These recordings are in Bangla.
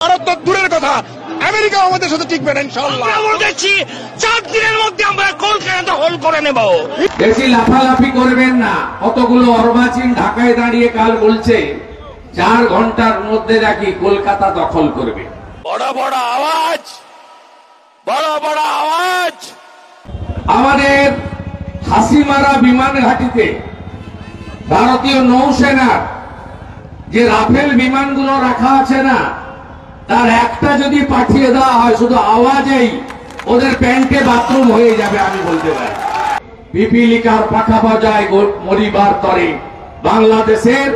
ভারত তো দূরের কথা, আমেরিকা আমাদের সাথে টিকবে না ইনশাআল্লাহ। আমরা বলছি 4 দিনের মধ্যে আমরা কলকাতা দখল করে নেব। বেশি লাফালাফি করবেন না। কতগুলো অর্বাচীন ঢাকায় দাঁড়িয়ে কাল বলছে 4 ঘন্টার মধ্যে নাকি কলকাতা দখল করবে। বড় বড় আওয়াজ, বড় বড় আওয়াজ। আমাদের হাসিমারা বিমান ঘাঁটিতে ভারতীয় নৌসেনার যে রাফেল বিমানগুলো রাখা আছে না, তার একটা যদি পাঠিয়ে দেওয়া হয়, শুধু আওয়াজেই ওদের প্যান্টে বাথরুম হয়ে যাবে। আমি বলতে পারি পিপিলিকার পাখা বাজায় মরিবার তরে। বাংলাদেশের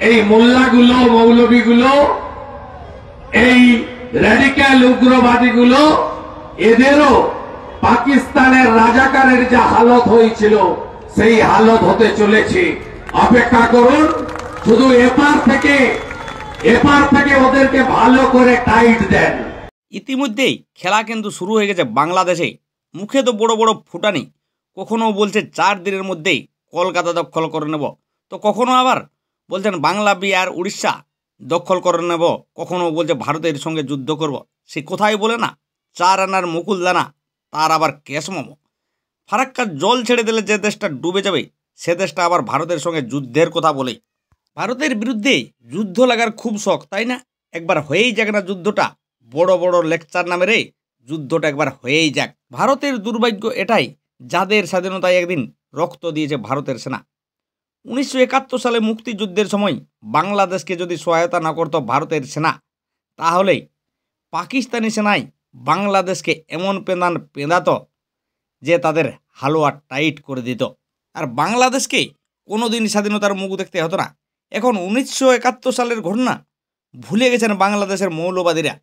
এই মোল্লাগুলো, মৌলবীগুলো, এই র্যাডিক্যাল উগ্রবাদীগুলো, এদেরও পাকিস্তানের রাজাকারের যা হালত হয়েছিল সেই হালত হতে চলেছে। অপেক্ষা করুন, শুধু এপার থেকে ওদেরকে ভালো করে টাইট দেন। ইতিমধ্যেই খেলা কিন্তু শুরু হয়ে গেছে বাংলাদেশে। মুখে তো বড় বড় ফুটানি, কখনো বলছে 4 দিনের মধ্যেই কলকাতা দখল করে নেব, তো কখনো আবার বলছেন বাংলা, বিহার, উড়িষ্যা দখল করে নেব, কখনো বলছে ভারতের সঙ্গে যুদ্ধ করব। সে কোথায় বলে না 4 আনার মুকুল দানা, তার আবার ক্যাশ মোমো। ফারাক্কার জল ছেড়ে দিলে যে দেশটা ডুবে যাবে, সে দেশটা আবার ভারতের সঙ্গে যুদ্ধের কথা বলে। ভারতের বিরুদ্ধে যুদ্ধ লাগার খুব শখ, তাই না? একবার হয়েই যাক না যুদ্ধটা, বড় বড় লেকচার নামে রে, যুদ্ধটা একবার হয়েই যাক। ভারতের দুর্ভাগ্য এটাই, যাদের স্বাধীনতায় একদিন রক্ত দিয়েছে ভারতের সেনা। 1971 সালে মুক্তিযুদ্ধের সময় বাংলাদেশকে যদি সহায়তা না করত ভারতের সেনা, তাহলে পাকিস্তানি সেনাই বাংলাদেশকে এমন পেঁদাত যে তাদের হালুয়া টাইট করে দিত, আর বাংলাদেশকে কোনোদিন স্বাধীনতার মুখ দেখতে হতো না। এখন 1971 সালের ঘটনা ভুলে গেছেন বাংলাদেশের মৌলবাদীরা,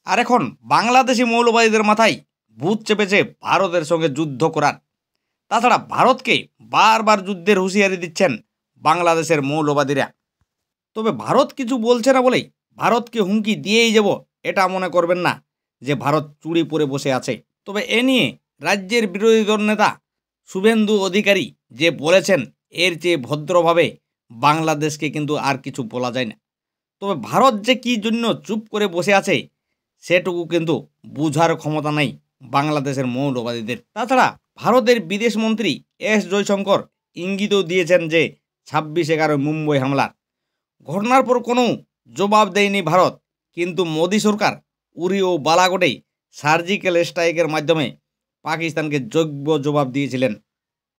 আর এখন বাংলাদেশি মৌলবাদীদের মাথায় ভূত চেপেছে ভারতের সঙ্গে যুদ্ধ করার। তাছাড়া ভারতকে বারবার যুদ্ধের হুঁশিয়ারি দিচ্ছেন বাংলাদেশের মৌলবাদীরা। তবে ভারত কিছু বলছে না বলেই ভারতকে হুমকি দিয়েই যাব, এটা মনে করবেন না যে ভারত চুরি পরে বসে আছে। তবে এ নিয়ে রাজ্যের বিরোধী দল নেতা শুভেন্দু অধিকারী যে বলেছেন, এর চেয়ে ভদ্রভাবে বাংলাদেশকে কিন্তু আর কিছু বলা যায় না। তবে ভারত যে কী জন্য চুপ করে বসে আছে সেটুকু কিন্তু বুঝার ক্ষমতা নেই বাংলাদেশের মৌলবাদীদের। তাছাড়া ভারতের বিদেশমন্ত্রী এস জয়শঙ্কর ইঙ্গিতও দিয়েছেন যে 26/11 মুম্বই হামলার ঘটনার পর কোনো জবাব দেয়নি ভারত, কিন্তু মোদী সরকার উরি ও বালাকোটে সার্জিক্যাল স্ট্রাইকের মাধ্যমে পাকিস্তানকে যোগ্য জবাব দিয়েছিলেন।